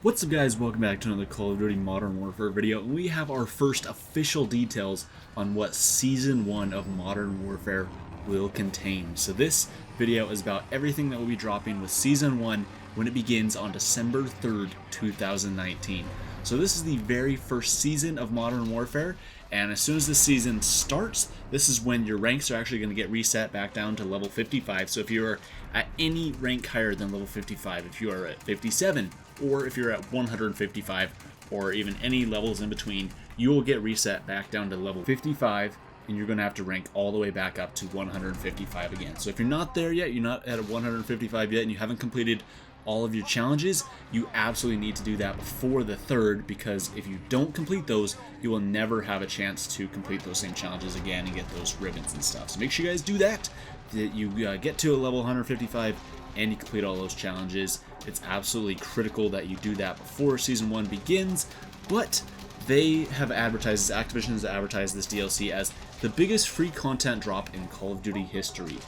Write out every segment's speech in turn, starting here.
What's up guys, welcome back to another Call of Duty Modern Warfare video, and we have our first official details on what Season 1 of Modern Warfare will contain. So this video is about everything that will be dropping with Season 1 when it begins on December 3rd, 2019. So this is the very first season of Modern Warfare, and as soon as the season starts, this is when your ranks are actually going to get reset back down to level 55. So if you're at any rank higher than level 55, if you are at 57, or if you're at 155, or even any levels in between, you will get reset back down to level 55, and you're going to have to rank all the way back up to 155 again. So if you're not there yet, you're not at 155 yet, and you haven't completed all of your challenges, you absolutely need to do that before the 3rd, because if you don't complete those, you will never have a chance to complete those same challenges again and get those ribbons and stuff. So make sure you guys do that you get to a level 155 and you complete all those challenges. It's absolutely critical that you do that before Season 1 begins, but they have advertised, Activision has advertised this DLC as the biggest free content drop in Call of Duty history.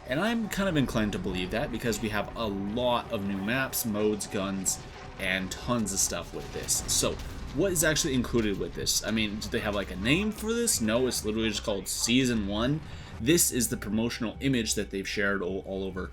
And I'm kind of inclined to believe that, because we have a lot of new maps, modes, guns, and tons of stuff with this. So, what is actually included with this? I mean, do they have like a name for this? No, it's literally just called Season 1. This is the promotional image that they've shared all over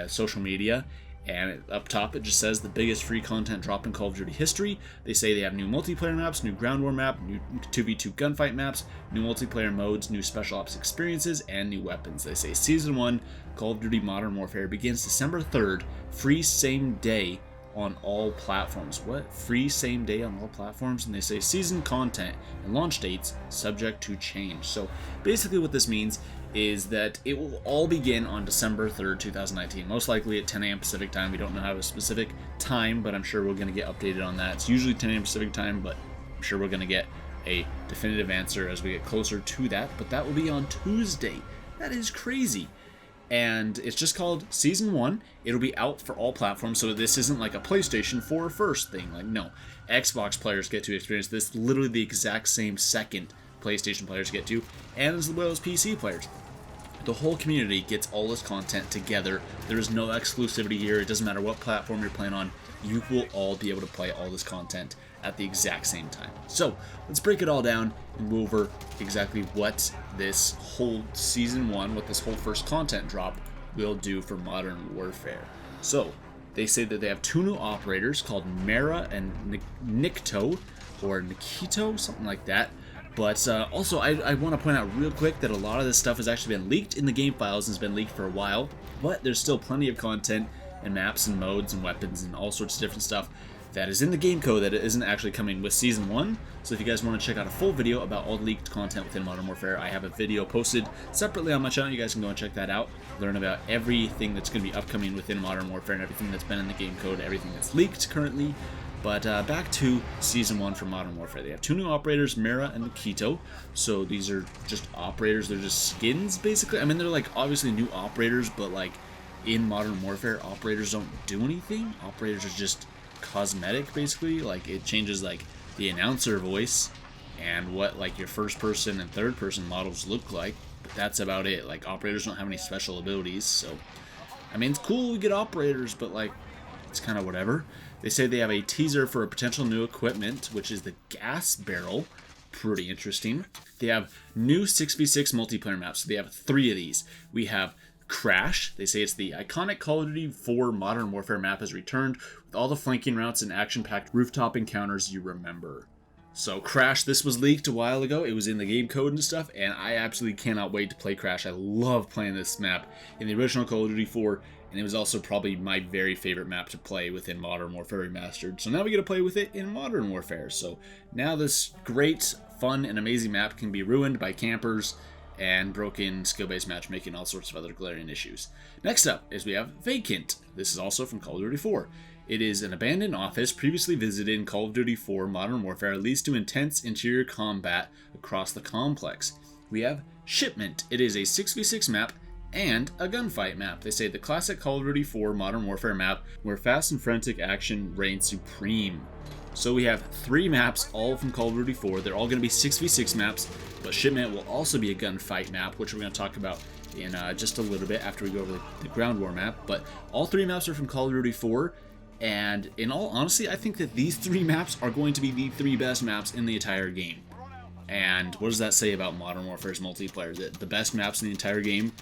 social media. And up top it just says the biggest free content drop in Call of Duty history. They say they have new multiplayer maps, new ground war map, new 2v2 gunfight maps, new multiplayer modes, new special ops experiences, and new weapons. They say Season 1 Call of Duty Modern Warfare begins December 3rd, free same day on all platforms. What? Free same day on all platforms? And they say season content and launch dates subject to change. So basically what this means is that it will all begin on December 3rd, 2019, most likely at 10 a.m. Pacific time. We don't know how a specific time, but I'm sure we're going to get updated on that. It's usually 10 a.m. Pacific time, but I'm sure we're going to get a definitive answer as we get closer to that, but that will be on Tuesday. That is crazy. And it's just called Season 1. It'll be out for all platforms, so this isn't like a PlayStation 4 first thing. Like, no. Xbox players get to experience this literally the exact same second PlayStation players get to, and as well as PC players. The whole community gets all this content together. There is no exclusivity here. It doesn't matter what platform you're playing on. You will all be able to play all this content at the exact same time. So let's break it all down and go over exactly what this whole Season 1, what this whole first content drop will do for Modern Warfare. So they say that they have 2 new operators called Mira and Nikto, or Nikito, something like that. But also, I want to point out real quick that a lot of this stuff has actually been leaked in the game files and has been leaked for a while, but there's still plenty of content and maps and modes and weapons and all sorts of different stuff that is in the game code that isn't actually coming with Season 1. So if you guys want to check out a full video about all the leaked content within Modern Warfare, I have a video posted separately on my channel. You guys can go and check that out. Learn about everything that's going to be upcoming within Modern Warfare and everything that's been in the game code, everything that's leaked currently. But back to Season 1 for Modern Warfare. They have 2 new operators, Mira and Quito. So these are just operators. They're just skins, basically. I mean, they're like obviously new operators, but like in Modern Warfare, operators don't do anything. Operators are just cosmetic, basically. Like, it changes like the announcer voice and what like your first person and third person models look like. But that's about it. Like, operators don't have any special abilities. So, I mean, it's cool we get operators, but like, it's kind of whatever. They say they have a teaser for a potential new equipment, which is the gas barrel. Pretty interesting. They have new 6v6 multiplayer maps. So they have 3 of these. We have Crash. They say it's the iconic Call of Duty 4 Modern Warfare map has returned with all the flanking routes and action-packed rooftop encounters you remember. So Crash, this was leaked a while ago. It was in the game code and stuff, and I absolutely cannot wait to play Crash. I love playing this map in the original Call of Duty 4, and it was also probably my very favorite map to play within Modern Warfare Remastered. So now we get to play with it in Modern Warfare. So now this great, fun, and amazing map can be ruined by campers and broken skill-based matchmaking, all sorts of other glaring issues. Next up is we have Vacant. This is also from Call of Duty 4. It is an abandoned office previously visited in Call of Duty 4 Modern Warfare, leads to intense interior combat across the complex. We have Shipment. It is a 6v6 map and a gunfight map. They say the classic Call of Duty 4 Modern Warfare map where fast and frantic action reigns supreme. So we have 3 maps, all from Call of Duty 4. They're all going to be 6v6 maps, but Shipment will also be a gunfight map, which we're going to talk about in just a little bit after we go over the ground war map. But all 3 maps are from Call of Duty 4, And in all honesty, I think that these 3 maps are going to be the 3 best maps in the entire game. And what does that say about Modern Warfare's multiplayer? That the best maps in the entire game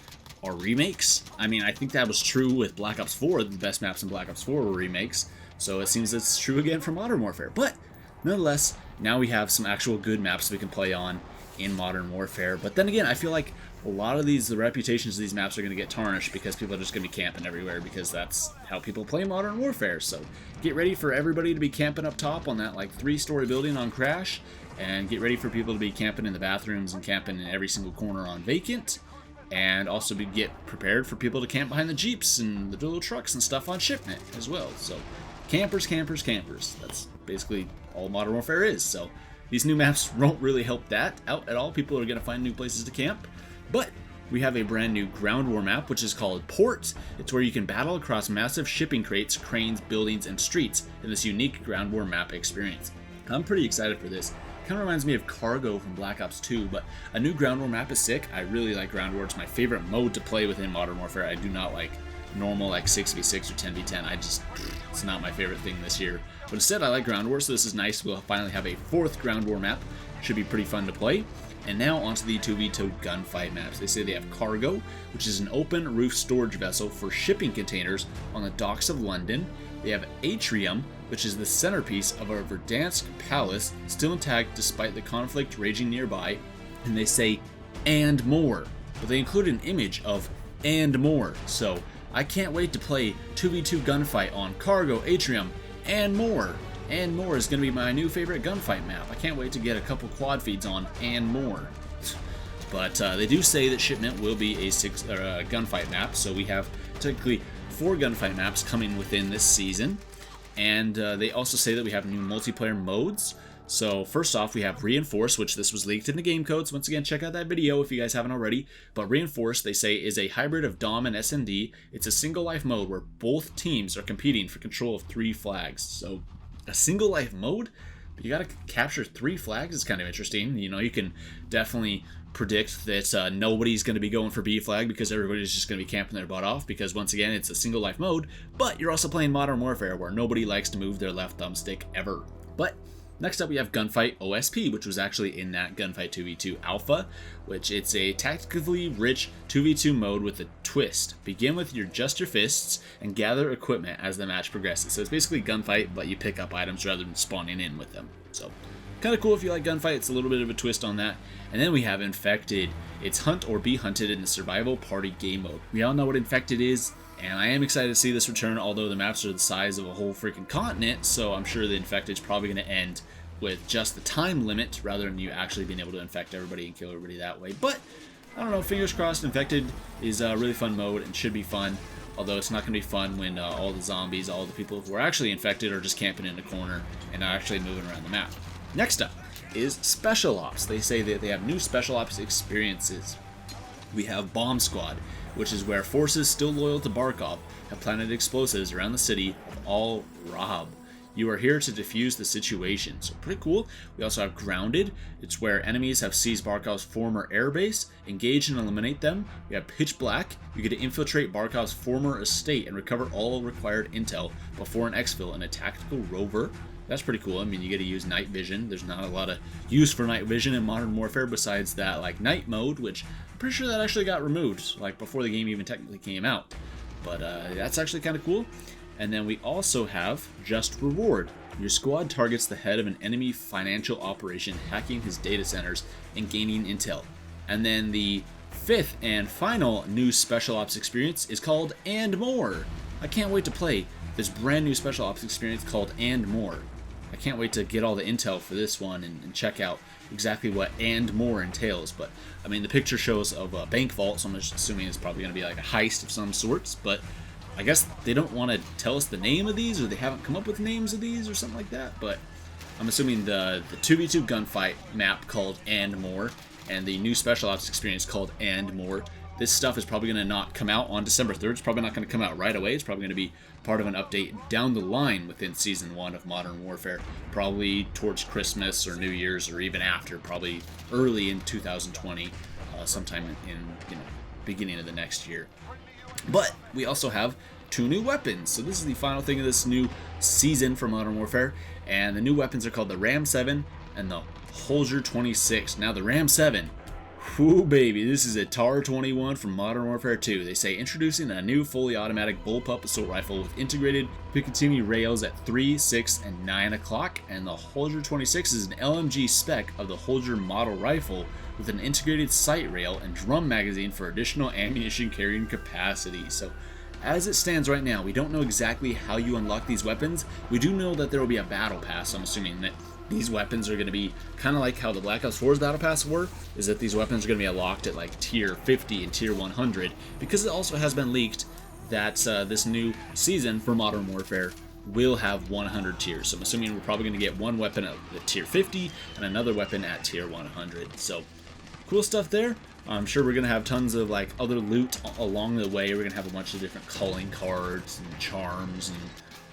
are remakes? I mean, I think that was true with Black Ops 4. The best maps in Black Ops 4 were remakes. So it seems it's true again for Modern Warfare. But nonetheless, now we have some actual good maps we can play on in Modern Warfare. But then again, I feel like a lot of the reputations of these maps are going to get tarnished because people are just going to be camping everywhere, because that's how people play Modern Warfare. So get ready for everybody to be camping up top on that like 3-story building on Crash, and get ready for people to be camping in the bathrooms and camping in every single corner on Vacant, and also get prepared for people to camp behind the Jeeps and the little trucks and stuff on Shipment as well. So campers, campers, campers. That's basically all Modern Warfare is. So these new maps won't really help that out at all. People are going to find new places to camp. But we have a brand new ground war map, which is called Port. It's where you can battle across massive shipping crates, cranes, buildings, and streets in this unique ground war map experience. I'm pretty excited for this. Kind of reminds me of Cargo from Black Ops 2, but a new ground war map is sick. I really like ground war. It's my favorite mode to play within Modern Warfare. I do not like normal like 6v6 or 10v10. It's not my favorite thing this year. But instead, I like ground war, so this is nice. We'll finally have a 4th ground war map. Should be pretty fun to play. And now onto the 2v2 gunfight maps. They say they have Cargo, which is an open roof storage vessel for shipping containers on the docks of London. They have Atrium, which is the centerpiece of a Verdansk palace, still intact despite the conflict raging nearby. And they say, and more. But they include an image of and more. So I can't wait to play 2v2 gunfight on Cargo, Atrium, and more. And more is going to be my new favorite gunfight map. I can't wait to get a couple quad feeds on and more. But they do say that Shipment will be a gunfight map, so we have technically 4 gunfight maps coming within this season. And they also say that we have new multiplayer modes. So first off, we have Reinforce, which this was leaked in the game codes. Once again, check out that video if you guys haven't already. But Reinforce, they say, is a hybrid of Dom and SND. It's a single life mode where both teams are competing for control of 3 flags. So a single life mode, but you gotta capture 3 flags is kind of interesting. You know, you can definitely predict that nobody's going to be going for B flag because everybody's just going to be camping their butt off, because once again, it's a single life mode, but you're also playing Modern Warfare where nobody likes to move their left thumbstick ever. But next up we have Gunfight OSP, which was actually in that Gunfight 2v2 alpha, which it's a tactically rich 2v2 mode with a twist. Begin with just your fists and gather equipment as the match progresses. So it's basically Gunfight, but you pick up items rather than spawning in with them. So kind of cool if you like Gunfight. It's a little bit of a twist on that. And then we have Infected. It's hunt or be hunted in the survival party game mode. We all know what Infected is, and I am excited to see this return, although the maps are the size of a whole freaking continent, so I'm sure the Infected is probably going to end with just the time limit rather than you actually being able to infect everybody and kill everybody that way. But I don't know, fingers crossed. Infected is a really fun mode and should be fun, although it's not going to be fun when all the zombies, all the people who are actually infected are just camping in the corner and not actually moving around the map. Next up is Special Ops. They say that they have new Special Ops experiences. We have Bomb Squad, which is where forces still loyal to Barkov have planted explosives around the city of Al Rahab. You are here to defuse the situation. So pretty cool. We also have Grounded. It's where enemies have seized Barkov's former airbase, engage and eliminate them. We have Pitch Black. You get to infiltrate Barkov's former estate and recover all required intel before an exfil in a tactical rover. That's pretty cool. I mean, you get to use night vision. There's not a lot of use for night vision in Modern Warfare besides that like night mode, which I'm pretty sure that actually got removed like before the game even technically came out. But that's actually kind of cool. And then we also have Just Reward. Your squad targets the head of an enemy financial operation, hacking his data centers and gaining intel. And then the 5th and final new Special Ops experience is called And More. I can't wait to play this brand new Special Ops experience called And More. I can't wait to get all the intel for this one and check out exactly what And More entails. But I mean, the picture shows of a bank vault, so I'm just assuming it's probably going to be like a heist of some sorts. But I guess they don't want to tell us the name of these, or they haven't come up with names of these or something like that. But I'm assuming the 2v2 gunfight map called And More and the new Special Ops experience called And More. This stuff is probably going to not come out on December 3rd. It's probably not going to come out right away. It's probably going to be part of an update down the line within Season 1 of Modern Warfare. Probably towards Christmas or New Year's or even after. Probably early in 2020. Sometime in beginning of the next year. But we also have 2 new weapons. So this is the final thing of this new season for Modern Warfare, and the new weapons are called the Ram 7 and the Holger 26. Now the Ram 7, whoo baby, this is a TAR 21 from Modern Warfare 2. They say introducing a new fully automatic bullpup assault rifle with integrated Picatinny rails at 3, 6, and 9 o'clock, and the Holger 26 is an LMG spec of the Holger model rifle with an integrated sight rail and drum magazine for additional ammunition carrying capacity. So as it stands right now, we don't know exactly how you unlock these weapons. We do know that there will be a battle pass, so I'm assuming that these weapons are going to be kind of like how the Black Ops 4's battle pass were, is that these weapons are going to be unlocked at like tier 50 and tier 100, because it also has been leaked that this new season for Modern Warfare will have 100 tiers. So I'm assuming we're probably going to get one weapon at tier 50 and another weapon at tier 100. So cool stuff there. I'm sure we're going to have tons of like other loot along the way. We're going to have a bunch of different calling cards and charms and,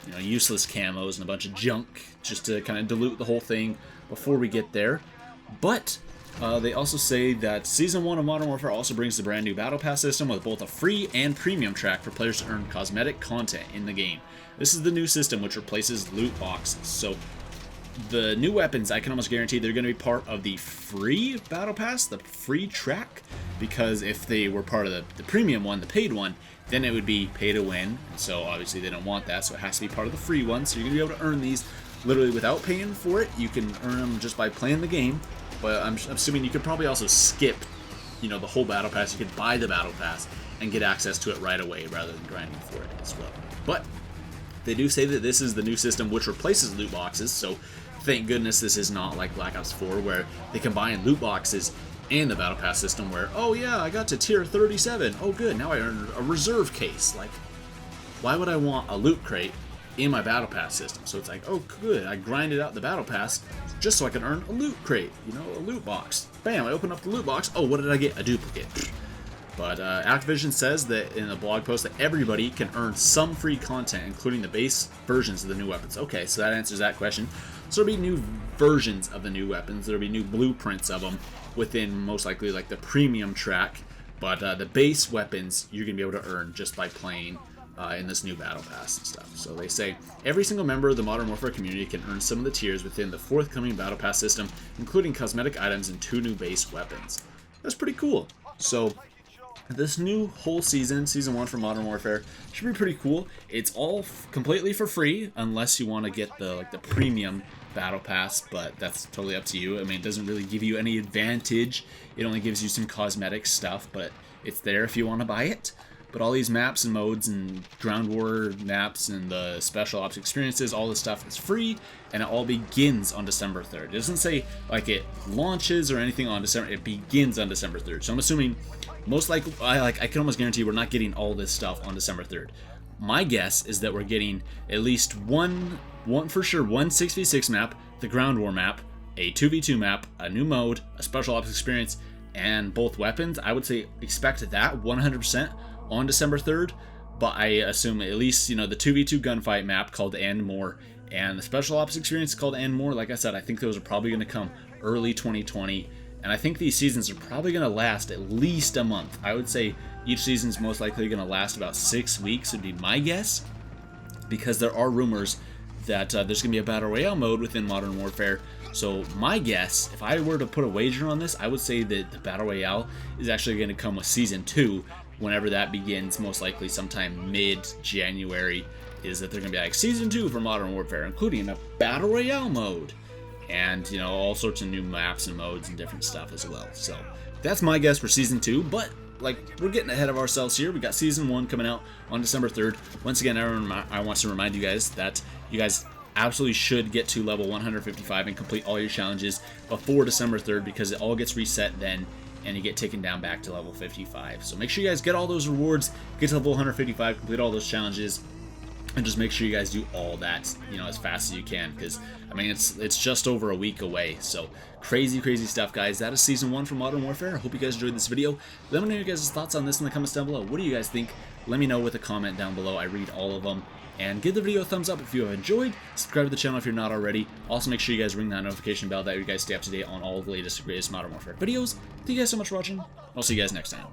you know, useless camos and a bunch of junk just to kind of dilute the whole thing before we get there. But they also say that Season 1 of Modern Warfare also brings the brand new Battle Pass system with both a free and premium track for players to earn cosmetic content in the game. This is the new system which replaces loot boxes. So the new weapons, I can almost guarantee they're going to be part of the free Battle Pass, the free track, because if they were part of the premium one, the paid one, then it would be pay to win, and so obviously they don't want that, so it has to be part of the free one. So you're going to be able to earn these literally without paying for it. You can earn them just by playing the game, but I'm assuming you could probably also skip, you know, the whole Battle Pass. You could buy the Battle Pass and get access to it right away rather than grinding for it as well. But they do say that this is the new system which replaces loot boxes, so thank goodness this is not like Black Ops 4 where they combine loot boxes and the Battle Pass system where, oh yeah, I got to tier 37, oh good, now I earned a reserve case. Like, why would I want a loot crate in my Battle Pass system? So it's like, oh good, I grinded out the Battle Pass just so I can earn a loot crate, you know, a loot box. Bam, I open up the loot box, oh, what did I get? A duplicate. But Activision says that in a blog post that everybody can earn some free content, including the base versions of the new weapons. Okay, so that answers that question. So there'll be new versions of the new weapons. There'll be new blueprints of them within most likely like the premium track. But the base weapons you're going to be able to earn just by playing in this new Battle Pass and stuff. So they say every single member of the Modern Warfare community can earn some of the tiers within the forthcoming Battle Pass system, including cosmetic items and 2 new base weapons. That's pretty cool. So this new whole season, Season 1 for Modern Warfare, should be pretty cool. It's all completely for free, unless you want to get the premium Battle Pass, but that's totally up to you. I mean, it doesn't really give you any advantage. It only gives you some cosmetic stuff, but it's there if you want to buy it. But all these maps and modes and ground war maps and the special ops experiences, all this stuff is free, and it all begins on December 3rd. It doesn't say like it launches or anything on December. It begins on December 3rd. So I'm assuming most likely, I can almost guarantee we're not getting all this stuff on December 3rd. My guess is that we're getting at least one for sure, one 6v6 map, the ground war map, a 2v2 map, a new mode, a special ops experience, and both weapons. I would say expect that 100% on December 3rd, but I assume at least, you know, the 2v2 gunfight map called And More and the special ops experience called And More. Like I said, I think those are probably going to come early 2020, and I think these seasons are probably going to last at least a month. I would say each season's most likely going to last about 6 weeks would be my guess, because there are rumors that there's going to be a Battle Royale mode within Modern Warfare. So my guess, if I were to put a wager on this, I would say that the Battle Royale is actually going to come with Season 2, whenever that begins, most likely sometime mid-January, is that they're going to be like Season 2 for Modern Warfare, including a Battle Royale mode, and, you know, all sorts of new maps and modes and different stuff as well. So that's my guess for Season 2, but like, we're getting ahead of ourselves here. We got Season 1 coming out on December 3rd. Once again, I want to remind you guys that you guys absolutely should get to level 155 and complete all your challenges before December 3rd, because it all gets reset then, and you get taken down back to level 55. So make sure you guys get all those rewards, get to level 155, complete all those challenges, and just make sure you guys do all that, you know, as fast as you can, because I mean it's just over a week away. So crazy stuff, guys. That is Season 1 for Modern Warfare. I hope you guys enjoyed this video. Let me know your guys' thoughts on this in the comments down below. What do you guys think? Let me know with a comment down below. I read all of them. And give the video a thumbs up if you have enjoyed. Subscribe to the channel if you're not already. Also, make sure you guys ring that notification bell that you guys stay up to date on all of the latest and greatest Modern Warfare videos. Thank you guys so much for watching. I'll see you guys next time.